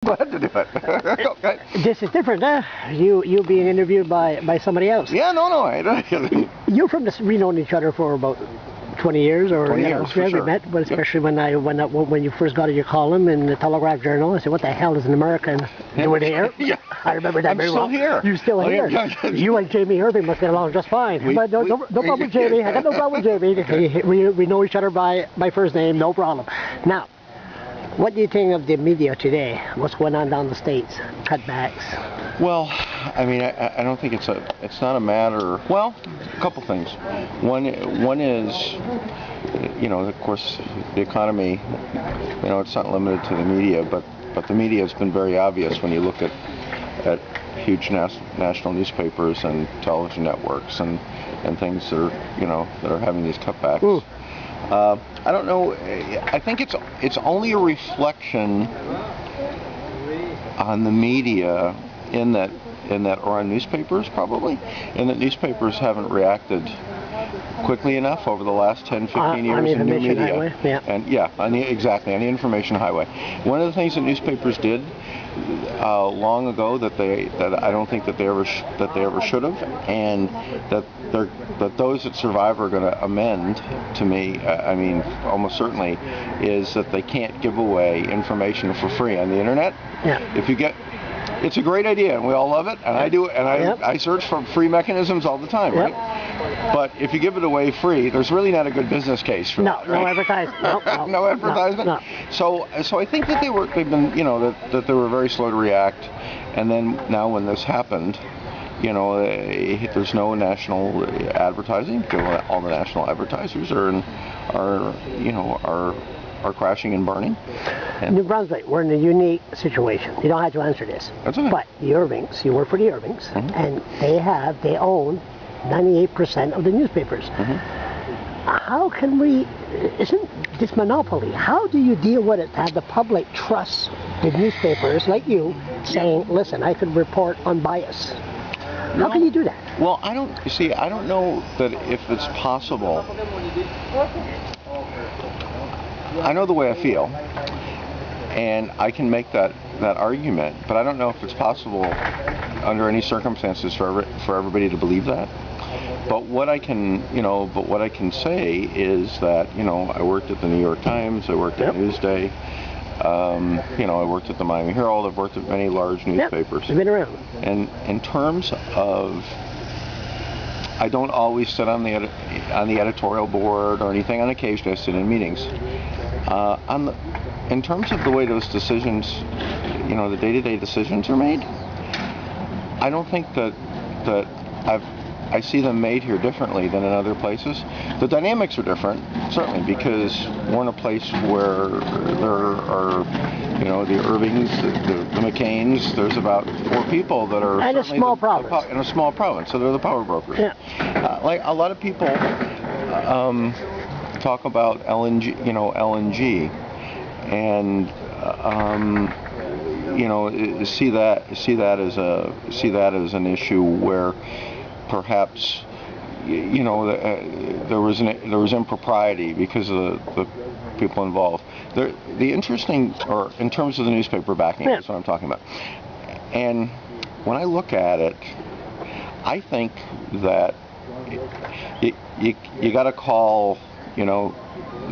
Glad to do it. Okay. This is different, huh? You being interviewed by somebody else. Yeah, no, I don't. You from this, we known each other for about 20 years, or 20 you years, know, for we sure. met, but especially when you first got your column in the Telegraph Journal. I said, "What the hell is an American doing here?" Yeah. I remember that I'm very still well. here. You're still here. Yeah. You and Jamie Irving must get along just fine. But no problem with Jamie. I got no problem with Jamie. We know each other by first name, no problem. Now, what do you think of the media today? What's going on down the States? Cutbacks. Well, I mean, I don't think it's not a matter. Well, a couple things. One is, you know, of course, the economy. You know, it's not limited to the media, but the media has been very obvious when you look at huge national newspapers and television networks and things that are having these cutbacks. Ooh. I don't know. I think it's only a reflection on the media in that or on newspapers probably, in that newspapers haven't reacted quickly enough over the last 10, 15 years in new media. Highway, yeah. And yeah, exactly on the information highway. One of the things that newspapers did long ago that I don't think that they ever should have, and that those that survive are going to amend, to me, I mean almost certainly, is that they can't give away information for free on the internet. Yeah. It's a great idea, and we all love it, and I do, and I search for free mechanisms all the time, right? But if you give it away free, there's really not a good business case for that, right? No advertisement. No advertisement. No. So I think that they've been, you know, that they were very slow to react, and then now when this happened, you know, there's no national advertising. All the national advertisers are crashing and burning. And New Brunswick, we're in a unique situation. You don't have to answer this. That's okay. But the Irvings, you work for the Irvings, Mm-hmm. and they own 98% of the newspapers. Mm-hmm. How can we, isn't this monopoly, how do you deal with it to have the public trust the newspapers like you saying, listen, I can report unbiased? How can you do that? Well, I don't know that if it's possible. I know the way I feel, and I can make that argument, but I don't know if it's possible under any circumstances for everybody to believe that. But what I can say is that, you know, I worked at the New York Times, I worked at Newsday, you know, I worked at the Miami Herald, I've worked at many large newspapers. You've been around. And in terms of, I don't always sit on the editorial board or anything. On occasion, I sit in meetings. In terms of the way those decisions, you know, the day-to-day decisions are made, I don't think that I see them made here differently than in other places. The dynamics are different, certainly, because we're in a place where there are, you know, the Irvings, the McCains. There's about 4 people that are in a small province. In a small province, so they're the power brokers. Yeah. Like a lot of people talk about LNG, you know, and you know, see that as an issue where perhaps, you know, there was impropriety because of the people involved. The interesting, or in terms of the newspaper backing, is what I'm talking about. And when I look at it, I think that you got to call, you know,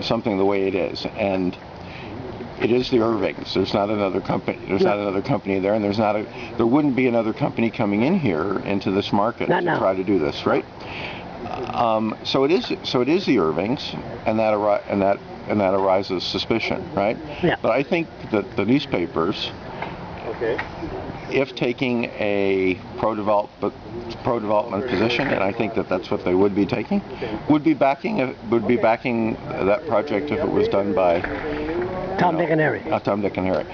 something the way it is, and it is the Irvings. There's not another company. There's not another company there, and there wouldn't be another company coming in here into this market to try to do this, right? So it is the Irvings, and that arises suspicion, right? Yeah. But I think that the newspapers, if taking a pro-development position, and I think that that's what they would be taking, would be backing that project if it was done by Tom, Dick, and Harry. Tom, Dick, and Harry.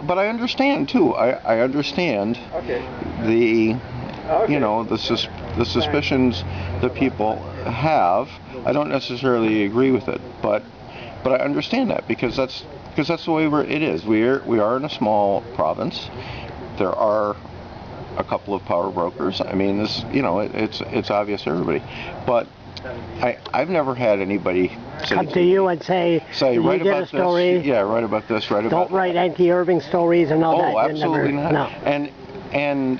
But I understand too. I understand the you know, the suspicions that people have. I don't necessarily agree with it, but I understand that because that's the way it is. We are in a small province. There are a couple of power brokers. I mean, this, you know, it's obvious to everybody. But I've never had anybody come to you and say you write did about a story. this. Yeah, write about this. Write about. Don't write anti-Irving stories and all that. Oh, absolutely not. No. And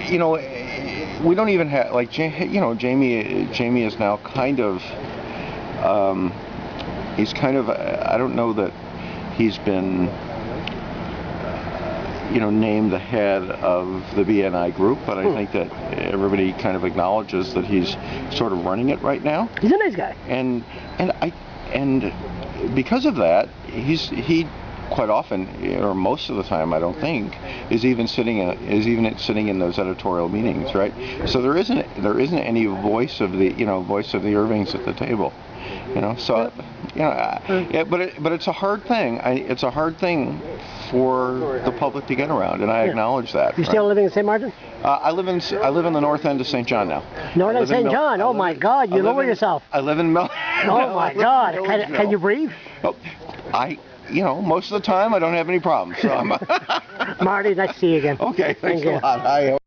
you know, we don't even have like Jamie is now kind of he's kind of I don't know that he's been named the head of the BNI group, but I think that everybody kind of acknowledges that he's sort of running it right now. He's a nice guy. And because of that, he quite often, or most of the time, I don't think, is even sitting in those editorial meetings, right? So there isn't any voice of the Irvings at the table, So yeah, but it's a hard thing. It's a hard thing for the public to get around, and I acknowledge that. You still living in St. Martin? I live in the north end of St. John now. North end of St. John. Oh my God! You lower yourself. I live in Mel. Oh my God! Can you breathe? Oh, most of the time I don't have any problems. So Marty, nice to see you again. Okay, thanks Thank a lot.